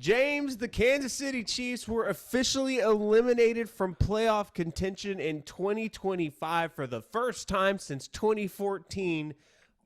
James, the Kansas City Chiefs were officially eliminated from playoff contention in 2025 for the first time since 2014.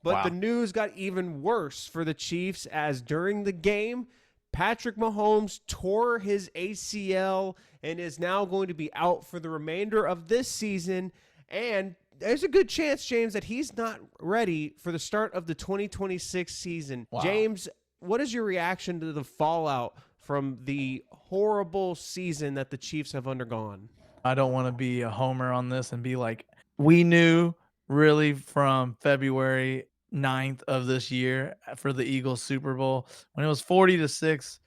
But the Wow. news got even worse for the Chiefs as during the game, Patrick Mahomes tore his ACL and is now going to be out for the remainder of this season. And there's a good chance, James, that he's not ready for the start of the 2026 season. Wow. James, what is your reaction to the fallout from the horrible season that the Chiefs have undergone? I don't want to be a homer on this and be like, we knew really from February 9th of this year for the Eagles Super Bowl when it was 40-6.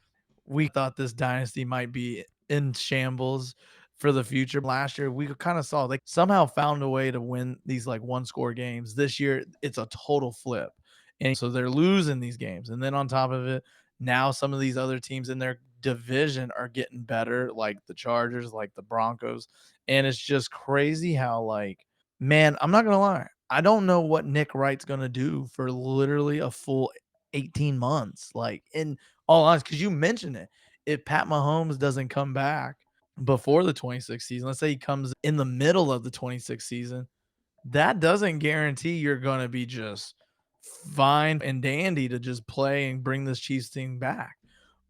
We thought this dynasty might be in shambles for the future. Last year, we kind of saw they somehow found a way to win these like one score games. This year, it's a total flip. And so they're losing these games. And then on top of it, now some of these other teams in their division are getting better, like the Chargers, like the Broncos. And it's just crazy how, like, man, I'm not going to lie. I don't know what Nick Wright's going to do for literally a full 18 months. Like, in all honesty, because you mentioned it, if Pat Mahomes doesn't come back before the 26th season, let's say he comes in the middle of the 26th season, that doesn't guarantee you're going to be just fine and dandy to just play and bring this Chiefs team back.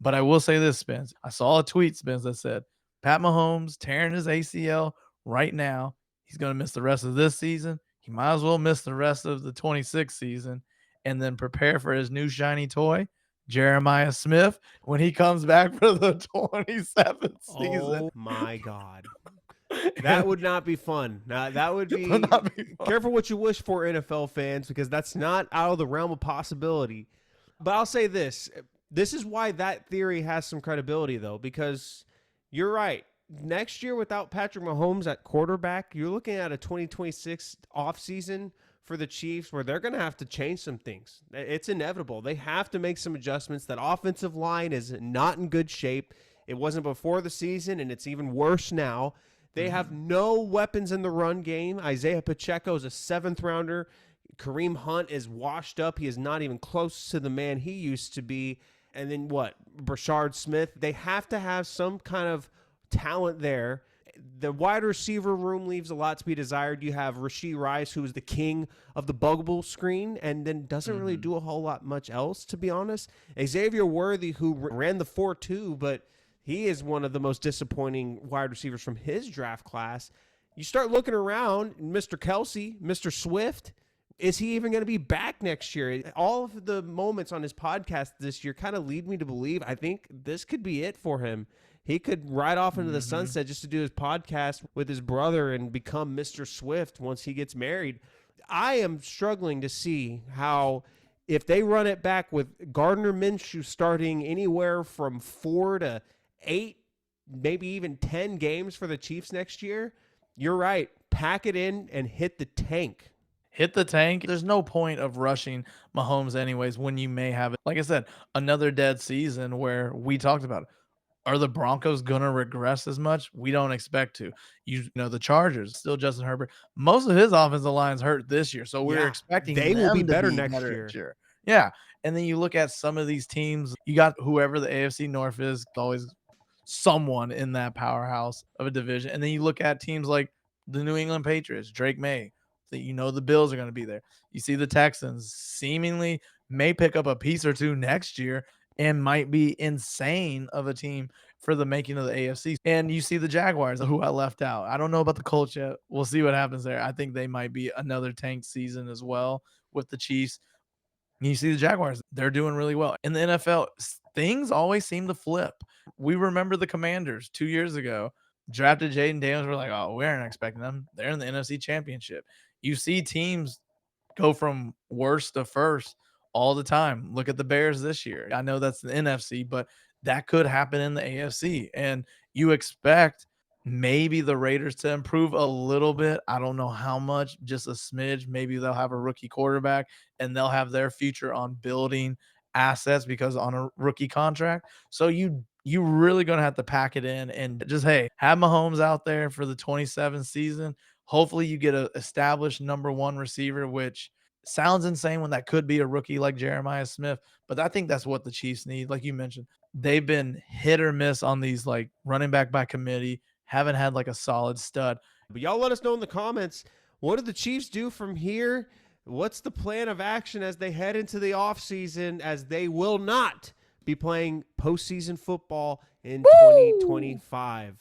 But I will say this, Spence. I saw a tweet, Spence, that said Pat Mahomes tearing his ACL right now. He's going to miss the rest of this season. He might as well miss the rest of the 26th season and then prepare for his new shiny toy, Jeremiah Smith, when he comes back for the 27th season. Oh my God. That would not be fun. Now, that would It would be not be fun. careful what you wish for, NFL fans, because that's not out of the realm of possibility. But I'll say this. This is why that theory has some credibility, though, because you're right. Next year, without Patrick Mahomes at quarterback, you're looking at a 2026 offseason for the Chiefs where they're going to have to change some things. It's inevitable. They have to make some adjustments. That offensive line is not in good shape. It wasn't before the season, and it's even worse now. They have no weapons in the run game. Isaiah Pacheco is a seventh rounder. Kareem Hunt is washed up. He is not even close to the man he used to be. And then what? Brashard Smith. They have to have some kind of talent there. The wide receiver room leaves a lot to be desired. You have Rashee Rice, who is the king of the bugable screen, and then doesn't really do a whole lot much else, to be honest. Xavier Worthy, who ran the 4.2, but he is one of the most disappointing wide receivers from his draft class. You start looking around, Mr. Kelsey, Mr. Swift, is he even going to be back next year? All of the moments on his podcast this year kind of lead me to believe I think this could be it for him. He could ride off into the sunset just to do his podcast with his brother and become Mr. Swift once he gets married. I am struggling to see how, if they run it back with Gardner Minshew starting anywhere from 4 to 8, maybe even 10 games for the Chiefs next year, you're right. Pack it in and hit the tank. Hit the tank. There's no point of rushing Mahomes anyways when you may have it. Like I said, another dead season where we talked about it. Are the Broncos going to regress as much? We don't expect to. You know, the Chargers, still Justin Herbert. Most of his offensive line's hurt this year, so we're expecting they will be them to better be next better year. next year. Yeah. And then you look at some of these teams, you got whoever the AFC North is, always someone in that powerhouse of a division. And then you look at teams like the New England Patriots, Drake May, that you know the Bills are going to be there. You see the Texans seemingly may pick up a piece or two next year and might be insane of a team for the making of the AFC. And you see the Jaguars, who I left out. I don't know about the Colts yet. We'll see what happens there. I think they might be another tank season as well with the Chiefs. You see the Jaguars, they're doing really well. In the NFL, things always seem to flip. We remember the Commanders 2 years ago, drafted Jaden Daniels. We're like, oh, we aren't expecting them. They're in the NFC Championship. You see teams go from worst to first all the time. Look at the Bears this year. I know that's the NFC, but that could happen in the AFC. And you expect maybe the Raiders to improve a little bit. I don't know how much, just a smidge. Maybe they'll have a rookie quarterback and they'll have their future on building assets because on a rookie contract. So you really gonna have to pack it in and just, hey, have Mahomes out there for the 27th season. Hopefully you get a established number one receiver, which sounds insane when that could be a rookie like Jeremiah Smith, but I think that's what the Chiefs need. Like you mentioned, they've been hit or miss on these like running back by committee, haven't had like a solid stud. But y'all let us know in the comments, what do the Chiefs do from here? What's the plan of action as they head into the offseason, as they will not be playing postseason football in 2025?